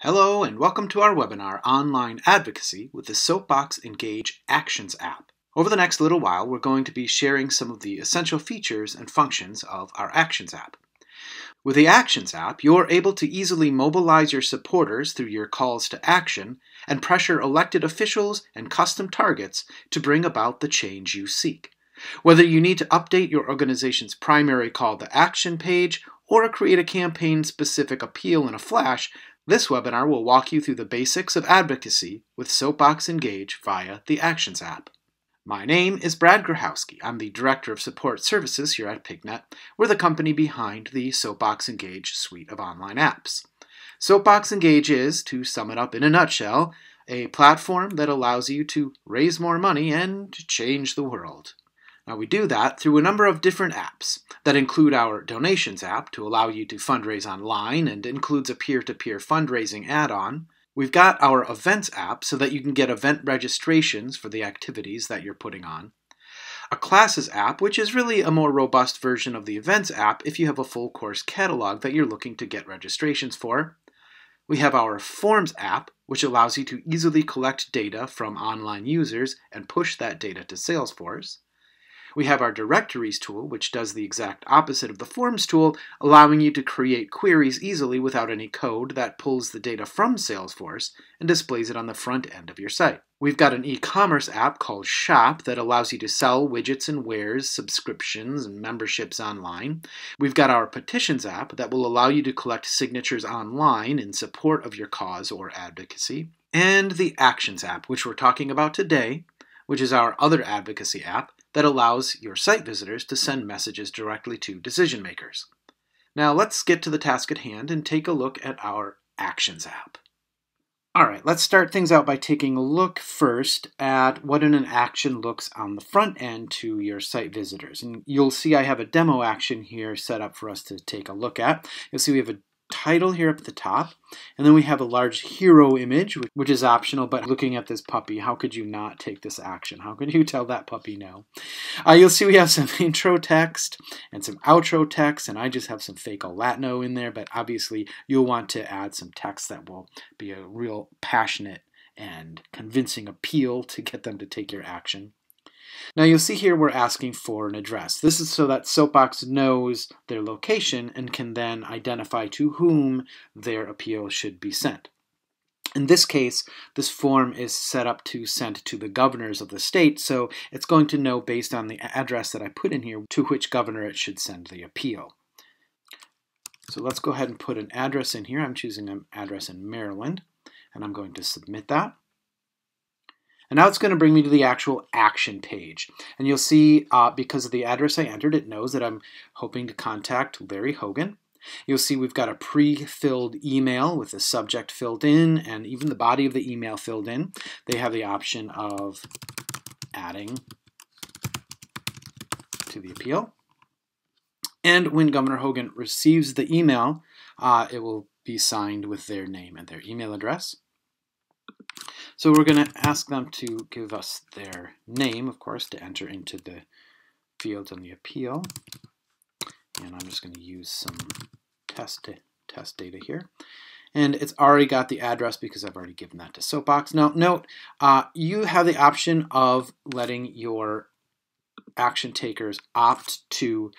Hello and welcome to our webinar, Online Advocacy, with the Soapbox Engage Actions app. Over the next little while, we're going to be sharing some of the essential features and functions of our Actions app. With the Actions app, you're able to easily mobilize your supporters through your calls to action and pressure elected officials and custom targets to bring about the change you seek. Whether you need to update your organization's primary call to action page or create a campaign-specific appeal in a flash, this webinar will walk you through the basics of advocacy with Soapbox Engage via the Actions app. My name is Brad Grahowski. I'm the Director of Support Services here at Pignet. We're the company behind the Soapbox Engage suite of online apps. Soapbox Engage is, to sum it up in a nutshell, a platform that allows you to raise more money and change the world. Now, we do that through a number of different apps that include our Donations app to allow you to fundraise online and includes a peer-to-peer fundraising add-on. We've got our Events app so that you can get event registrations for the activities that you're putting on. A Classes app, which is really a more robust version of the Events app if you have a full course catalog that you're looking to get registrations for. We have our Forms app, which allows you to easily collect data from online users and push that data to Salesforce. We have our Directories tool, which does the exact opposite of the Forms tool, allowing you to create queries easily without any code that pulls the data from Salesforce and displays it on the front end of your site. We've got an e-commerce app called Shop that allows you to sell widgets and wares, subscriptions, and memberships online. We've got our Petitions app that will allow you to collect signatures online in support of your cause or advocacy. And the Actions app, which we're talking about today, which is our other advocacy app, that allows your site visitors to send messages directly to decision makers. Now let's get to the task at hand and take a look at our Actions app. Alright, let's start things out by taking a look first at what an action looks on the front end to your site visitors. And you'll see I have a demo action here set up for us to take a look at. You'll see we have a title here up at the top, and then we have a large hero image, which is optional, but looking at this puppy, how could you not take this action? How could you tell that puppy no? You'll see we have some intro text and some outro text, and I just have some fake Latino in there, but obviously you'll want to add some text that will be a real passionate and convincing appeal to get them to take your action. Now you'll see here we're asking for an address. This is so that Soapbox knows their location and can then identify to whom their appeal should be sent. In this case, this form is set up to send to the governors of the state, so it's going to know based on the address that I put in here to which governor it should send the appeal. So let's go ahead and put an address in here. I'm choosing an address in Maryland, and I'm going to submit that. And now it's going to bring me to the actual action page. And you'll see because of the address I entered, it knows that I'm hoping to contact Larry Hogan. You'll see we've got a pre-filled email with the subject filled in and even the body of the email filled in. They have the option of adding to the appeal. And when Governor Hogan receives the email, it will be signed with their name and their email address. So we're going to ask them to give us their name, of course, to enter into the fields on the appeal. And I'm just going to use some test data here. And it's already got the address because I've already given that to Soapbox. Now, note, you have the option of letting your action takers opt to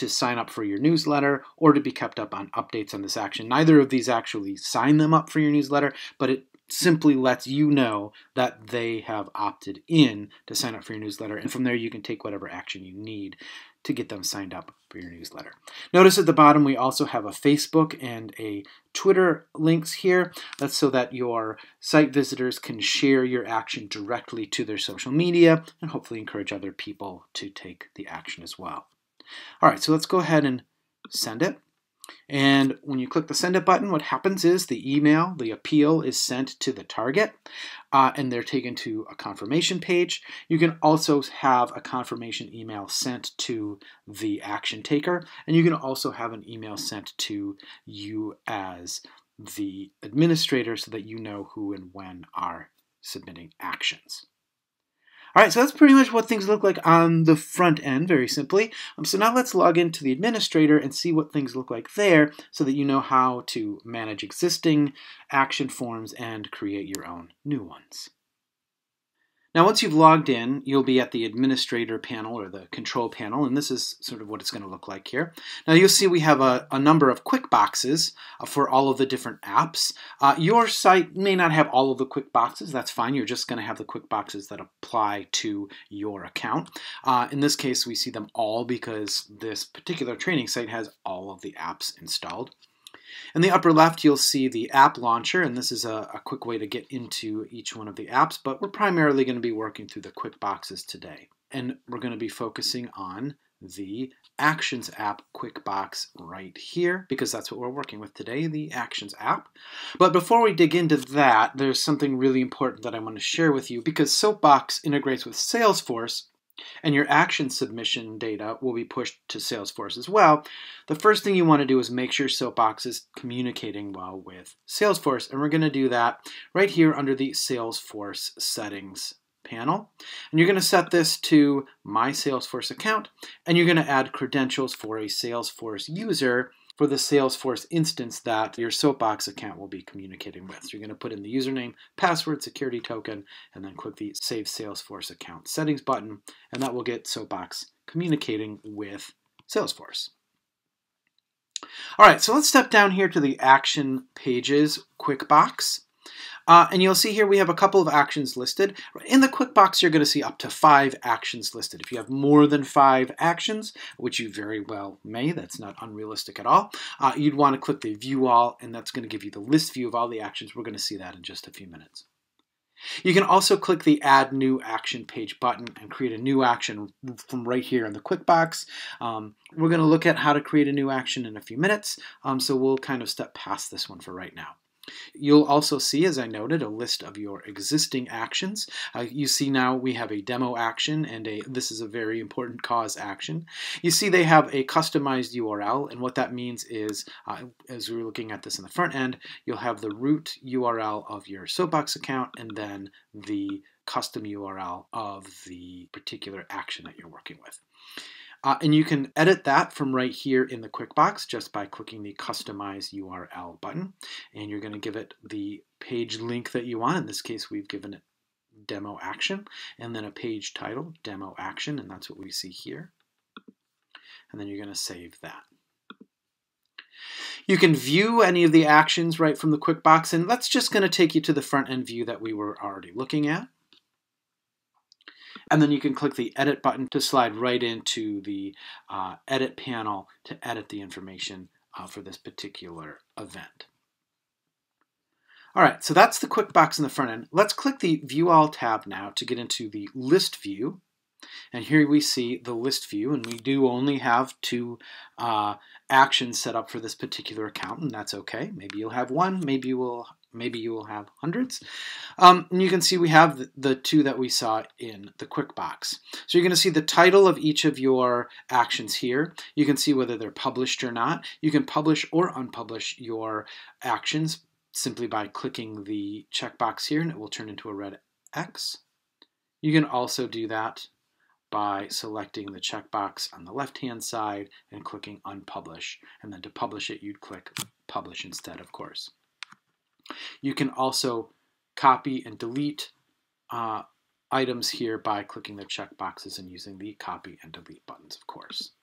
sign up for your newsletter or to be kept up on updates on this action. Neither of these actually sign them up for your newsletter, but it simply lets you know that they have opted in to sign up for your newsletter, and from there you can take whatever action you need to get them signed up for your newsletter. Notice at the bottom we also have a Facebook and a Twitter links here. That's so that your site visitors can share your action directly to their social media and hopefully encourage other people to take the action as well. All right, so let's go ahead and send it. And when you click the send it button, what happens is the email, the appeal is sent to the target and they're taken to a confirmation page. You can also have a confirmation email sent to the action taker, and you can also have an email sent to you as the administrator so that you know who and when are submitting actions. All right, so that's pretty much what things look like on the front end, very simply. So now let's log into the administrator and see what things look like there so that you know how to manage existing action forms and create your own new ones. Now, once you've logged in, you'll be at the administrator panel or the control panel, and this is sort of what it's going to look like here. Now, you'll see we have a number of quick boxes for all of the different apps. Your site may not have all of the quick boxes. That's fine. You're just going to have the quick boxes that apply to your account. In this case, we see them all because this particular training site has all of the apps installed. In the upper left, you'll see the app launcher, and this is a quick way to get into each one of the apps, but we're primarily going to be working through the quick boxes today. And we're going to be focusing on the Actions app quick box right here, because that's what we're working with today, the Actions app. But before we dig into that, there's something really important that I want to share with you, because Soapbox integrates with Salesforce, and your action submission data will be pushed to Salesforce as well. The first thing you want to do is make sure Soapbox is communicating well with Salesforce, and we're going to do that right here under the Salesforce settings panel. And you're going to set this to My Salesforce account, and you're going to add credentials for a Salesforce user for the Salesforce instance that your Soapbox account will be communicating with. So you're going to put in the username, password, security token, and then click the Save Salesforce Account Settings button, and that will get Soapbox communicating with Salesforce. All right, so let's step down here to the Action Pages quick box. And you'll see here we have a couple of actions listed. In the quick box, you're going to see up to 5 actions listed. If you have more than 5 actions, which you very well may, that's not unrealistic at all, you'd want to click the View All, and that's going to give you the list view of all the actions. We're going to see that in just a few minutes. You can also click the Add New Action Page button and create a new action from right here in the quick box. We're going to look at how to create a new action in a few minutes, so we'll kind of step past this one for right now. You'll also see, as I noted, a list of your existing actions. You see now we have a demo action and this is a very important cause action. You see they have a customized URL, and what that means is, as we're looking at this in the front end, you'll have the root URL of your Soapbox account and then the custom URL of the particular action that you're working with. And you can edit that from right here in the quick box just by clicking the Customize URL button. And you're going to give it the page link that you want. In this case, we've given it Demo Action, and then a page title, Demo Action, and that's what we see here. And then you're going to save that. You can view any of the actions right from the quick box, and that's just going to take you to the front end view that we were already looking at. And then you can click the Edit button to slide right into the Edit panel to edit the information for this particular event. All right, so that's the quick box in the front end. Let's click the View All tab now to get into the List view. And here we see the list view, and we do only have 2 actions set up for this particular account, and that's okay. Maybe you'll have 1, maybe you will have hundreds. And you can see we have the 2 that we saw in the quick box. So you're going to see the title of each of your actions here. You can see whether they're published or not. You can publish or unpublish your actions simply by clicking the checkbox here, and it will turn into a red X. You can also do that by selecting the checkbox on the left-hand side and clicking Unpublish. And then to publish it, you'd click Publish instead, of course. You can also copy and delete items here by clicking the checkboxes and using the Copy and Delete buttons, of course.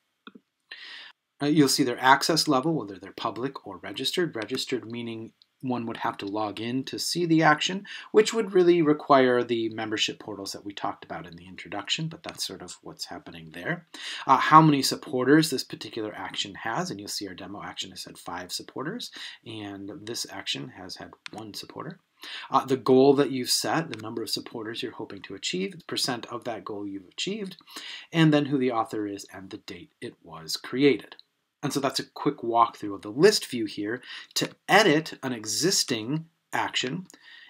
You'll see their access level, whether they're public or registered. Registered meaning one would have to log in to see the action, which would really require the membership portals that we talked about in the introduction, but that's sort of what's happening there. How many supporters this particular action has, and you'll see our demo action has had 5 supporters, and this action has had 1 supporter. The goal that you've set, the number of supporters you're hoping to achieve, the percent of that goal you've achieved, and then who the author is and the date it was created. And so that's a quick walkthrough of the list view here. To edit an existing action,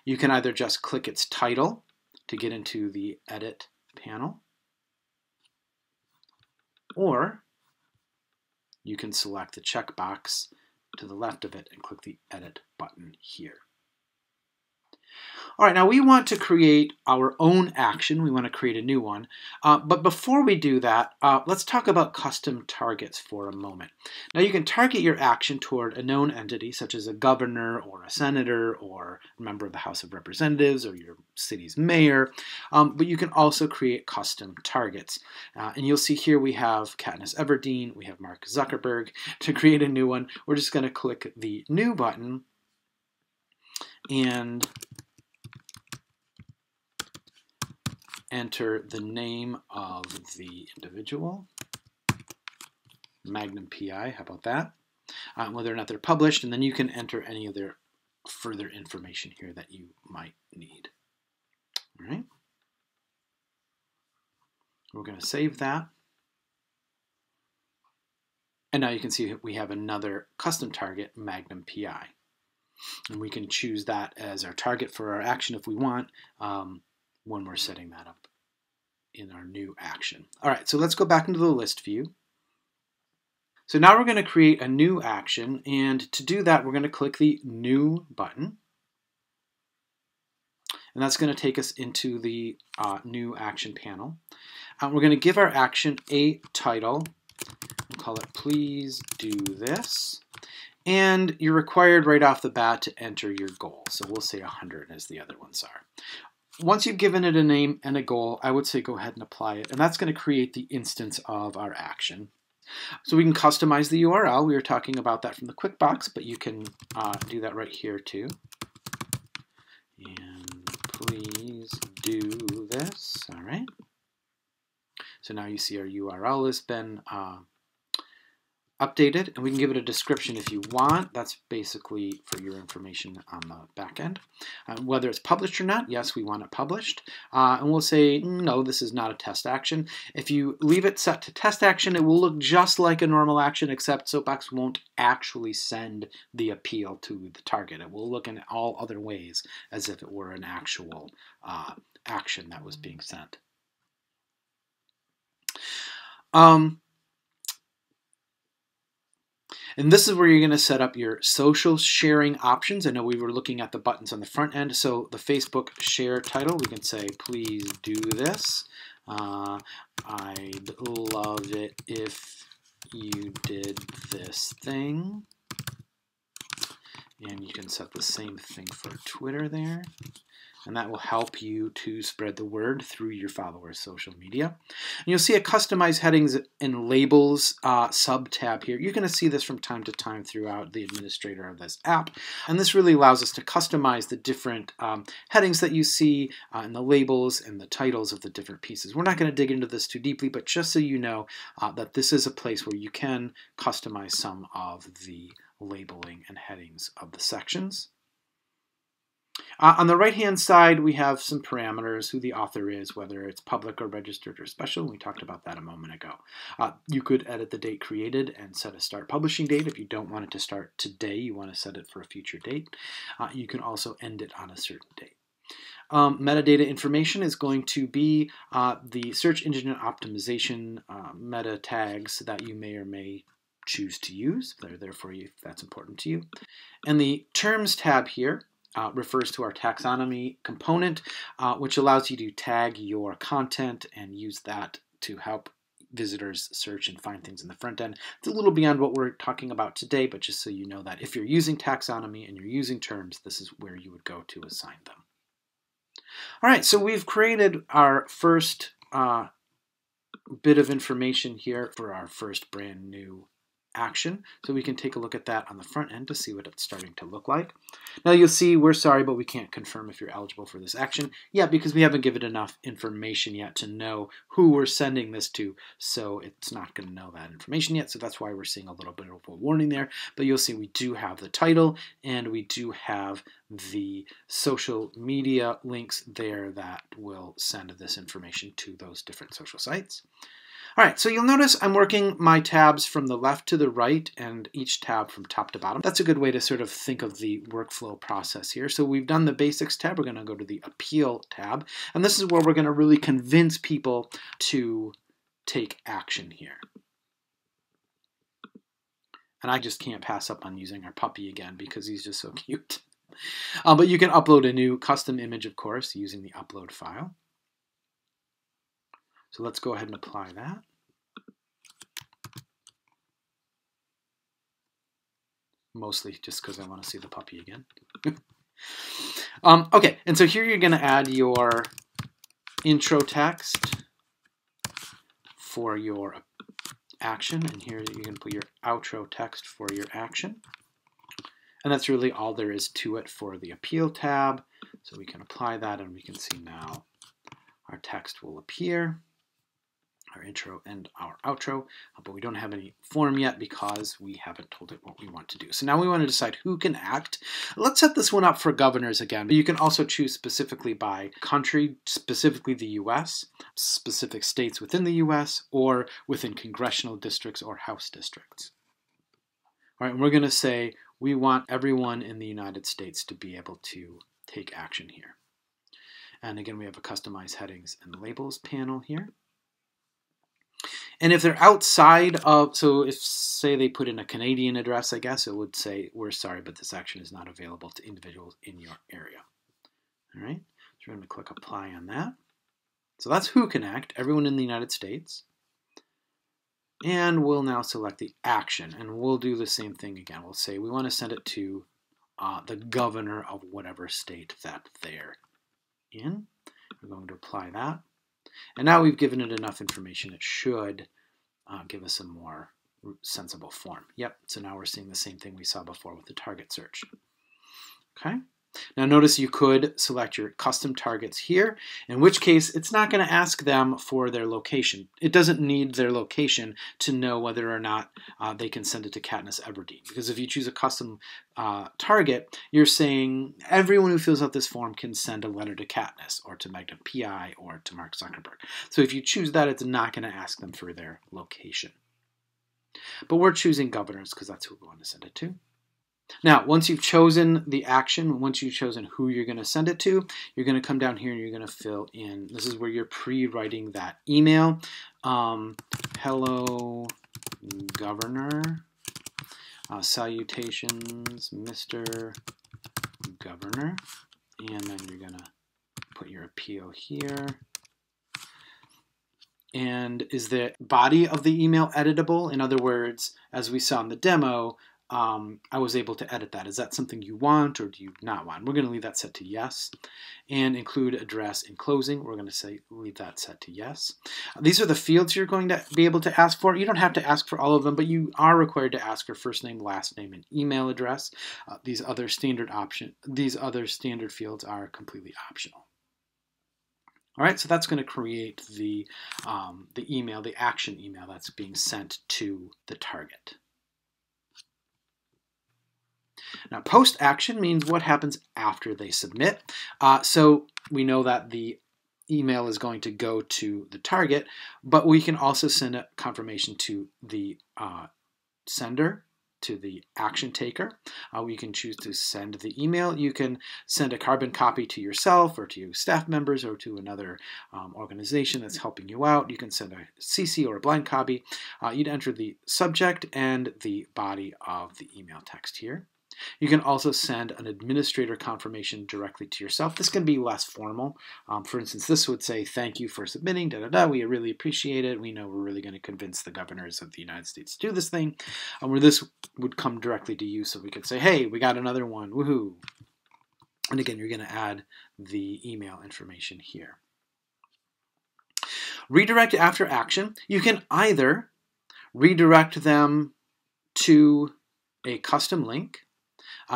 you can either just click its title to get into the Edit panel, or you can select the checkbox to the left of it and click the Edit button here. All right, now we want to create our own action. We want to create a new one. But before we do that, let's talk about custom targets for a moment. Now you can target your action toward a known entity, such as a governor or a senator or a member of the House of Representatives or your city's mayor. But you can also create custom targets. And you'll see here we have Katniss Everdeen, we have Mark Zuckerberg. To create a new one, we're just going to click the New button and enter the name of the individual, Magnum PI, how about that? Whether or not they're published, and then you can enter any of their further information here that you might need. All right. We're going to save that. And now you can see we have another custom target, Magnum PI. And we can choose that as our target for our action if we want when we're setting that up in our new action. All right, so let's go back into the list view. So now we're going to create a new action, and to do that, we're going to click the New button. And that's going to take us into the new action panel. We're going to give our action a title. We'll call it Please Do This. And you're required right off the bat to enter your goal. So we'll say 100 as the other ones are. Once you've given it a name and a goal, I would say go ahead and apply it. And that's going to create the instance of our action. So we can customize the URL. We were talking about that from the quick box, but you can do that right here too. And please do this. All right. So now you see our URL has been updated, and we can give it a description if you want. That's basically for your information on the back end. Whether it's published or not, yes, we want it published. And we'll say, no, this is not a test action. If you leave it set to test action, it will look just like a normal action, except Soapbox won't actually send the appeal to the target. It will look in all other ways as if it were an actual action that was being sent. And this is where you're going to set up your social sharing options. I know we were looking at the buttons on the front end. So the Facebook share title, we can say, please do this. I'd love it if you did this thing. And you can set the same thing for Twitter there. And that will help you to spread the word through your followers' social media. And you'll see a customized headings and labels sub-tab here. You're going to see this from time to time throughout the administrator of this app. And this really allows us to customize the different headings that you see and the labels and the titles of the different pieces. We're not going to dig into this too deeply, but just so you know that this is a place where you can customize some of the labeling and headings of the sections. On the right-hand side, we have some parameters, who the author is, whether it's public or registered or special. We talked about that a moment ago. You could edit the date created and set a start publishing date. If you don't want it to start today, you want to set it for a future date. You can also end it on a certain date. Metadata information is going to be the search engine optimization meta tags that you may or may choose to use. They're there for you if that's important to you. And the terms tab here refers to our taxonomy component, which allows you to tag your content and use that to help visitors search and find things in the front end. It's a little beyond what we're talking about today, but just so you know that if you're using taxonomy and you're using terms, this is where you would go to assign them. All right, so we've created our first bit of information here for our first brand new action. So we can take a look at that on the front end to see what it's starting to look like. Now you'll see we're sorry, but we can't confirm if you're eligible for this action yet because we haven't given enough information yet to know who we're sending this to. So it's not going to know that information yet. So that's why we're seeing a little bit of a warning there. But you'll see we do have the title and we do have the social media links there that will send this information to those different social sites. All right, so you'll notice I'm working my tabs from the left to the right and each tab from top to bottom. That's a good way to sort of think of the workflow process here. So we've done the basics tab. We're going to go to the appeal tab. And this is where we're going to really convince people to take action here. And I just can't pass up on using our puppy again because he's just so cute. But you can upload a new custom image, of course, using the upload file. So let's go ahead and apply that. Mostly just because I want to see the puppy again. Okay, and so here you're going to add your intro text for your action, and here you can put your outro text for your action. And that's really all there is to it for the appeal tab. So we can apply that, and we can see now our text will appear, our intro and our outro, but we don't have any form yet because we haven't told it what we want to do. So now we want to decide who can act. Let's set this one up for governors again. You can also choose specifically by country, specifically the US, specific states within the US, or within congressional districts or House districts. All right, and we're going to say we want everyone in the United States to be able to take action here. And again, we have a customize headings and labels panel here. And if they're outside of, so if say they put in a Canadian address, I guess it would say, we're sorry, but this action is not available to individuals in your area. All right, so we're going to click apply on that. So that's who can act, everyone in the United States. And we'll now select the action, and we'll do the same thing again. We'll say we want to send it to the governor of whatever state that they're in. We're going to apply that. And now we've given it enough information, it should give us a more sensible form. Yep, so now we're seeing the same thing we saw before with the target search. Okay. Now notice you could select your custom targets here, in which case it's not going to ask them for their location. It doesn't need their location to know whether or not they can send it to Katniss Everdeen. Because if you choose a custom target, you're saying everyone who fills out this form can send a letter to Katniss or to Magnum PI or to Mark Zuckerberg. So if you choose that, it's not going to ask them for their location. But we're choosing governors because that's who we want to send it to. Now, once you've chosen the action, once you've chosen who you're going to send it to, you're going to come down here and you're going to fill in, this is where you're pre-writing that email. Hello, Governor. Salutations, Mr. Governor. And then you're going to put your appeal here. And is the body of the email editable? In other words, as we saw in the demo, I was able to edit that. Is that something you want or do you not want? We're going to leave that set to yes. And include address in closing. We're going to say leave that set to yes. These are the fields you're going to be able to ask for. You don't have to ask for all of them, but you are required to ask for first name, last name, and email address. These other standard fields are completely optional. All right, so that's going to create the email, the action email that's being sent to the target. Now, post-action means what happens after they submit. So we know that the email is going to go to the target, but we can also send a confirmation to the sender, to the action taker. We can choose to send the email. You can send a carbon copy to yourself or to staff members or to another organization that's helping you out. You can send a CC or a blind copy. You'd enter the subject and the body of the email text here. You can also send an administrator confirmation directly to yourself. This can be less formal. For instance, this would say, thank you for submitting, we really appreciate it. We know we're really going to convince the governors of the United States to do this thing. Where this would come directly to you, so we could say, hey, we got another one, woohoo. And again, you're going to add the email information here. Redirect after action. You can either redirect them to a custom link,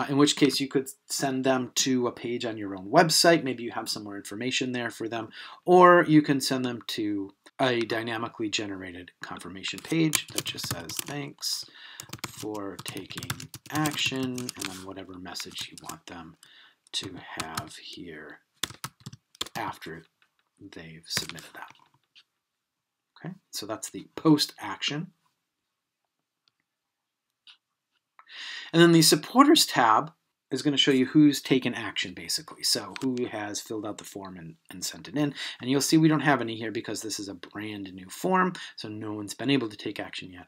in which case you could send them to a page on your own website. Maybe you have some more information there for them. Or you can send them to a dynamically generated confirmation page that just says, thanks for taking action, and then whatever message you want them to have here after they've submitted that. Okay, so that's the post-action. And then the supporters tab is going to show you who's taken action, basically. So who has filled out the form and sent it in. And you'll see we don't have any here because this is a brand new form, so no one's been able to take action yet.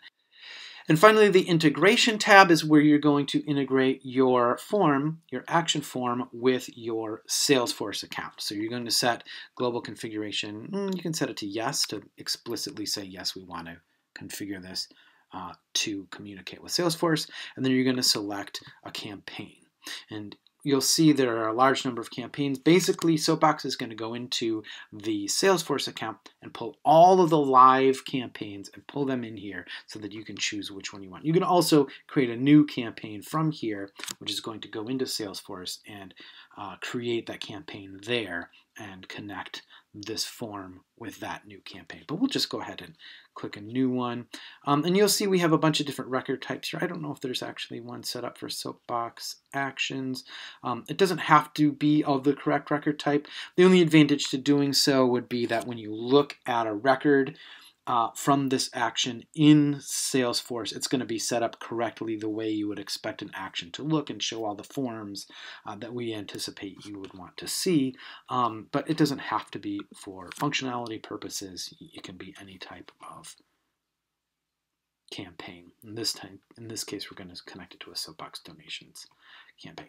And finally, the integration tab is where you're going to integrate your form, your action form, with your Salesforce account. So you're going to set global configuration. You can set it to yes to explicitly say, yes, we want to configure this to communicate with Salesforce. And then you're going to select a campaign. And you'll see there are a large number of campaigns. Basically, Soapbox is going to go into the Salesforce account and pull all of the live campaigns and pull them in here so that you can choose which one you want. You can also create a new campaign from here, which is going to go into Salesforce and create that campaign there and connect this form with that new campaign. But we'll just go ahead and click a new one. And you'll see we have a bunch of different record types here. I don't know if there's actually one set up for Soapbox Actions. It doesn't have to be of the correct record type. The only advantage to doing so would be that when you look at a record from this action in Salesforce, it's going to be set up correctly the way you would expect an action to look and show all the forms that we anticipate you would want to see. But it doesn't have to be for functionality purposes. It can be any type of campaign. In this case, we're going to connect it to a Soapbox donations campaign.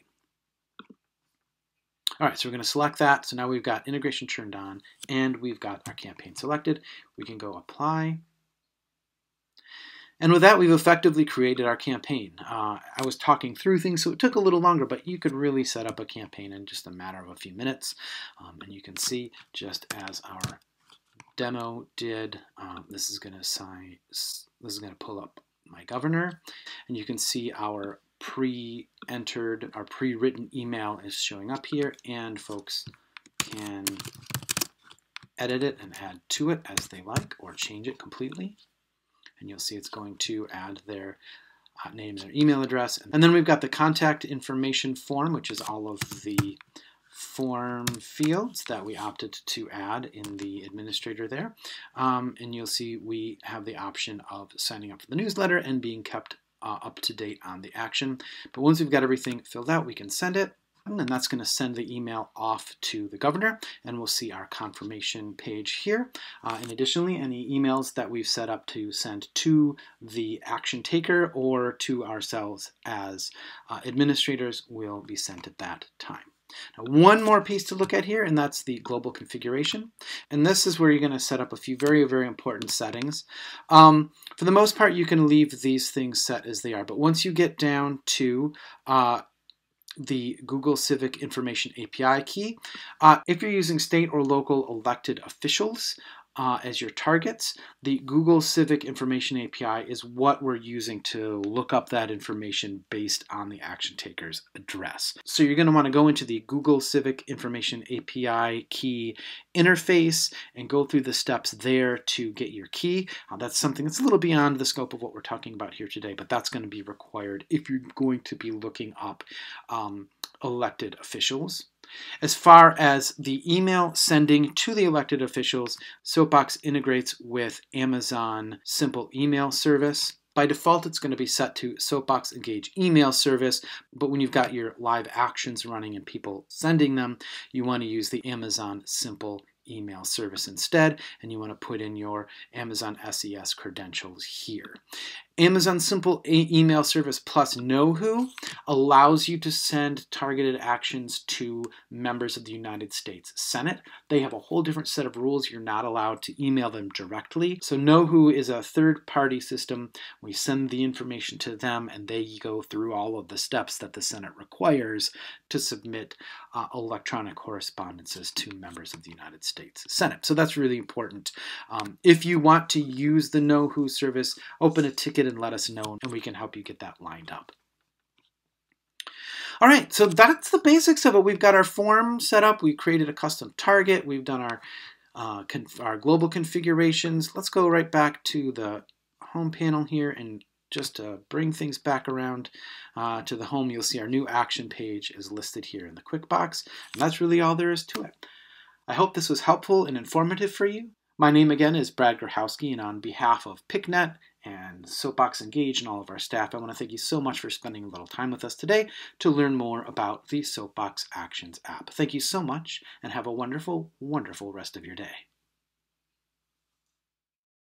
All right, so we're going to select that. So now we've got integration turned on and we've got our campaign selected. We can go apply. And with that, we've effectively created our campaign. I was talking through things, so it took a little longer, but you could really set up a campaign in just a matter of a few minutes. And you can see, just as our demo did, this is going to pull up my governor, and you can see our pre-entered, our pre-written email is showing up here, and folks can edit it and add to it as they like, or change it completely. And you'll see it's going to add their names and email address. And then we've got the contact information form, which is all of the form fields that we opted to add in the administrator there. And you'll see we have the option of signing up for the newsletter and being kept up to date on the action. But once we've got everything filled out, we can send it. And that's going to send the email off to the governor, and we'll see our confirmation page here. And additionally, any emails that we've set up to send to the action taker or to ourselves as administrators will be sent at that time. Now, one more piece to look at here, and that's the global configuration. And this is where you're going to set up a few very, very important settings. For the most part, you can leave these things set as they are. But once you get down to the Google Civic Information API key, if you're using state or local elected officials as your targets, the Google Civic Information API is what we're using to look up that information based on the action taker's address. So you're going to want to go into the Google Civic Information API key interface and go through the steps there to get your key. That's something that's a little beyond the scope of what we're talking about here today, but that's going to be required if you're going to be looking up elected officials. As far as the email sending to the elected officials, Soapbox integrates with Amazon Simple Email Service. By default, it's going to be set to Soapbox Engage Email Service, but when you've got your live actions running and people sending them, you want to use the Amazon Simple Email Service instead, and you want to put in your Amazon SES credentials here. Amazon Simple Email Service plus Know Who allows you to send targeted actions to members of the United States Senate. They have a whole different set of rules. You're not allowed to email them directly. So Know Who is a third-party system. We send the information to them, and they go through all of the steps that the Senate requires to submit electronic correspondences to members of the United States Senate. So that's really important. If you want to use the Know Who service, open a ticket and let us know, and we can help you get that lined up. All right, so that's the basics of it. We've got our form set up. We created a custom target. We've done our global configurations. Let's go right back to the home panel here, and just to bring things back around to the home, you'll see our new action page is listed here in the quick box, and that's really all there is to it. I hope this was helpful and informative for you. My name again is Brad Grochowski, and on behalf of PicNet and Soapbox Engage and all of our staff, I want to thank you so much for spending a little time with us today to learn more about the Soapbox Actions app. Thank you so much, and have a wonderful, wonderful rest of your day.